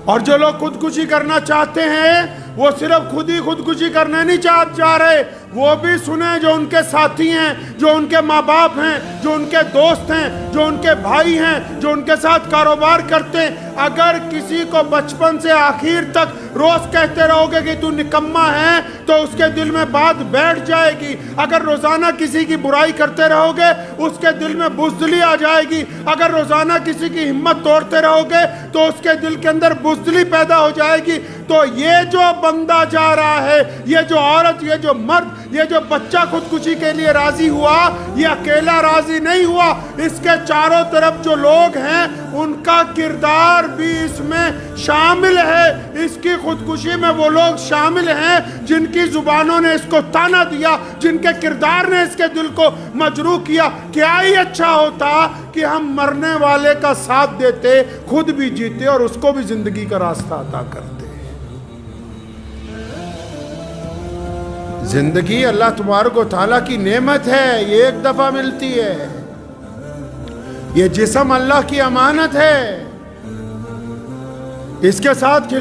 اور جو لوگ خودکشی کرنا چاہتے ہیں وہ صرف خود ہی خودکشی کرنے نہیں چاہ رہے، وہ بھی سنیں جو ان کے ساتھی ہیں، جو ان کے ماں باپ ہیں، جو ان کے دوست ہیں، جو ان کے بھائی ہیں، جو ان کے ساتھ کاروبار کرتے ہیں۔ اگر کسی کو بچپن سے آخر تک روز کہتے رہو گے کہ تو نکما ہے تو اس کے دل میں بات بیٹھ جائے گی۔ اگر روزانہ کسی کی برائی کرتے رہو گے اس کے دل میں بزدلی آ جائے گی۔ اگر روزانہ کسی کی ہمت توڑتے رہو گے تو اس کے دل کے اندر بزدلی پیدا ہو جائے گی۔ تو یہ جو بندہ جا رہا ہے، یہ جو عورت، یہ جو مرد، یہ جو بچہ خودکشی کے لیے راضی ہوا، یہ اکیلا راضی نہیں ہوا، اس کے چاروں طرف جو لوگ ہیں ان کا کردار بھی اس میں شامل ہے۔ اس کی خودکشی میں وہ لوگ شامل ہیں جن کی زبانوں نے اس کو تانا دیا، جن کے کردار نے اس کے دل کو مجروح کیا۔ کیا ہی اچھا ہوتا کہ ہم مرنے والے کا ساتھ دیتے، خود بھی جیتے اور اس کو بھی زندگی کا راستہ عطا کرتے۔ زندگی اللہ تبارک و تعالیٰ کی نعمت ہے، یہ ایک دفعہ ملتی ہے۔ یہ جسم اللہ کی امانت ہے، اس کے ساتھ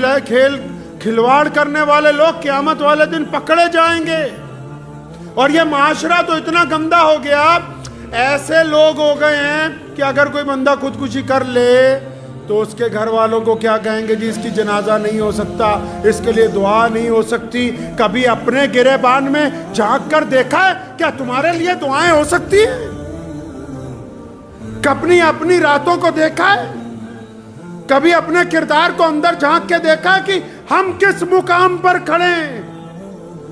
کھلواڑ کرنے والے لوگ قیامت والے دن پکڑے جائیں گے۔ اور یہ معاشرہ تو اتنا گندا ہو گیا، ایسے لوگ ہو گئے ہیں کہ اگر کوئی بندہ خودکشی کر لے تو اس کے گھر والوں کو کیا کہیں گے؟ جی اس کی جنازہ نہیں ہو سکتا، اس کے لیے دعا نہیں ہو سکتی۔ کبھی اپنے گریبان میں جھانک کر دیکھا ہے کیا تمہارے لیے دعائیں ہو سکتی ہیں؟ کبھی اپنی راتوں کو دیکھا ہے؟ کبھی اپنے کردار کو اندر جھانک کے دیکھا کہ ہم کس مقام پر کھڑے ہیں؟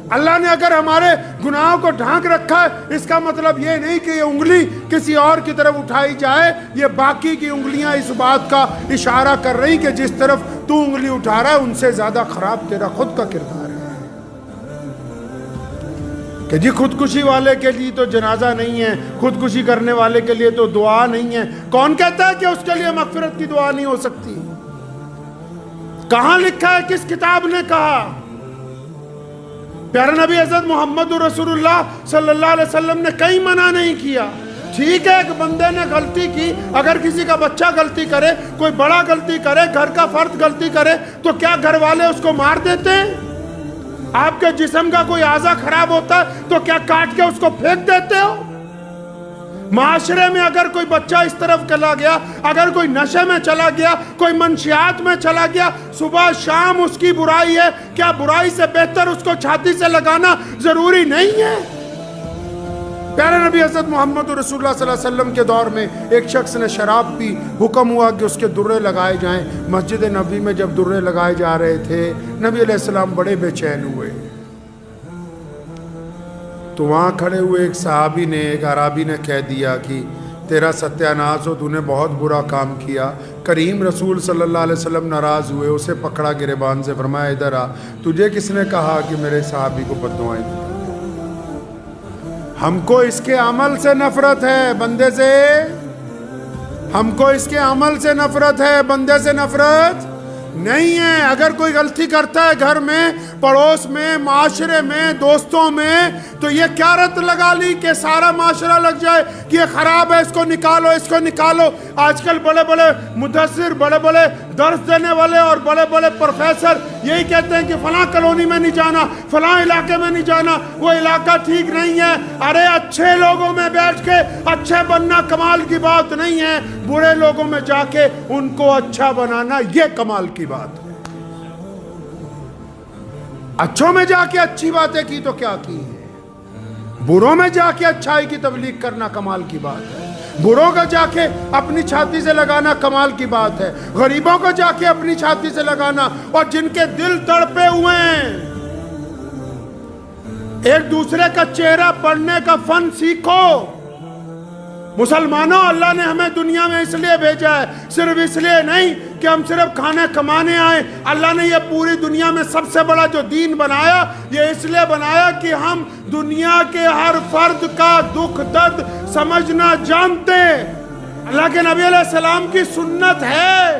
اللہ نے اگر ہمارے گناہوں کو ڈھانک رکھا ہے، اس کا مطلب یہ نہیں کہ یہ انگلی کسی اور کی طرف اٹھائی جائے۔ یہ باقی کی انگلیاں اس بات کا اشارہ کر رہی کہ جس طرف تو انگلی اٹھا رہا ہے ان سے زیادہ خراب تیرا خود کا کردار ہے۔ کہ جی خودکشی والے کے لیے تو جنازہ نہیں ہے، خودکشی کرنے والے کے لیے تو دعا نہیں ہے۔ کون کہتا ہے کہ اس کے لیے مغفرت کی دعا نہیں ہو سکتی؟ کہاں لکھا ہے؟ کس کتاب نے کہا؟ پیارے نبی حضرت محمد رسول اللہ صلی اللہ علیہ وسلم نے کہیں منع نہیں کیا۔ ٹھیک ہے ایک بندے نے غلطی کی، اگر کسی کا بچہ غلطی کرے، کوئی بڑا غلطی کرے، گھر کا فرد غلطی کرے تو کیا گھر والے اس کو مار دیتے ہیں؟ آپ کے جسم کا کوئی اعضا خراب ہوتا ہے تو کیا کاٹ کے اس کو پھینک دیتے ہو؟ معاشرے میں اگر کوئی بچہ اس طرف چلا گیا، اگر کوئی نشے میں چلا گیا، کوئی منشیات میں چلا گیا، صبح شام اس کی برائی ہے، کیا برائی سے بہتر اس کو چھاتی سے لگانا ضروری نہیں ہے؟ پیارے نبی حضرت محمد رسول اللہ صلی اللہ علیہ وسلم کے دور میں ایک شخص نے شراب پی، حکم ہوا کہ اس کے درے لگائے جائیں۔ مسجد نبوی میں جب درے لگائے جا رہے تھے، نبی علیہ السلام بڑے بے چین ہوئے۔ تو وہاں کھڑے ہوئے ایک صحابی نے، ایک عرابی نے کہہ دیا کہ تیرا ستیہ ناس ہو، تو نے بہت برا کام کیا۔ کریم رسول صلی اللہ علیہ وسلم ناراض ہوئے، اسے پکڑا گریبان سے، فرمایا ادھر آ، تجھے کس نے کہا کہ میرے صحابی کو بد دعائیں دی؟ ہم کو اس کے عمل سے نفرت ہے، بندے سے۔ ہم کو اس کے عمل سے نفرت ہے، بندے سے نفرت نہیں ہے۔ اگر کوئی غلطی کرتا ہے گھر میں، پڑوس میں، معاشرے میں، دوستوں میں، تو یہ کیا رت لگا لی کہ سارا معاشرہ لگ جائے کہ یہ خراب ہے، اس کو نکالو، اس کو نکالو۔ آج کل بڑے بڑے مدثر، بڑے بڑے درس دینے والے اور بڑے بڑے پروفیسر یہی کہتے ہیں کہ فلاں کالونی میں نہیں جانا، فلاں علاقے میں نہیں جانا، وہ علاقہ ٹھیک نہیں ہے۔ ارے اچھے لوگوں میں بیٹھ کے اچھے بننا کمال کی بات نہیں ہے، برے لوگوں میں جا کے ان کو اچھا بنانا یہ کمال کی بات ہے۔ اچھوں میں جا کے اچھی باتیں کی تو کیا کی ہے، بروں میں جا کے اچھائی کی تبلیغ کرنا کمال کی بات ہے۔ بروں کا جا کے اپنی چھاتی سے لگانا کمال کی بات ہے، غریبوں کو جا کے اپنی چھاتی سے لگانا، اور جن کے دل تڑپے ہوئے ہیں، ایک دوسرے کا چہرہ پڑھنے کا فن سیکھو۔ مسلمانوں، اللہ نے ہمیں دنیا میں اس لیے بھیجا ہے، صرف اس لیے نہیں کہ ہم صرف کھانے کمانے آئے۔ اللہ نے یہ پوری دنیا میں سب سے بڑا جو دین بنایا، یہ اس لیے بنایا کہ ہم دنیا کے ہر فرد کا دکھ درد سمجھنا جانتے۔ اللہ کے نبی علیہ السلام کی سنت ہے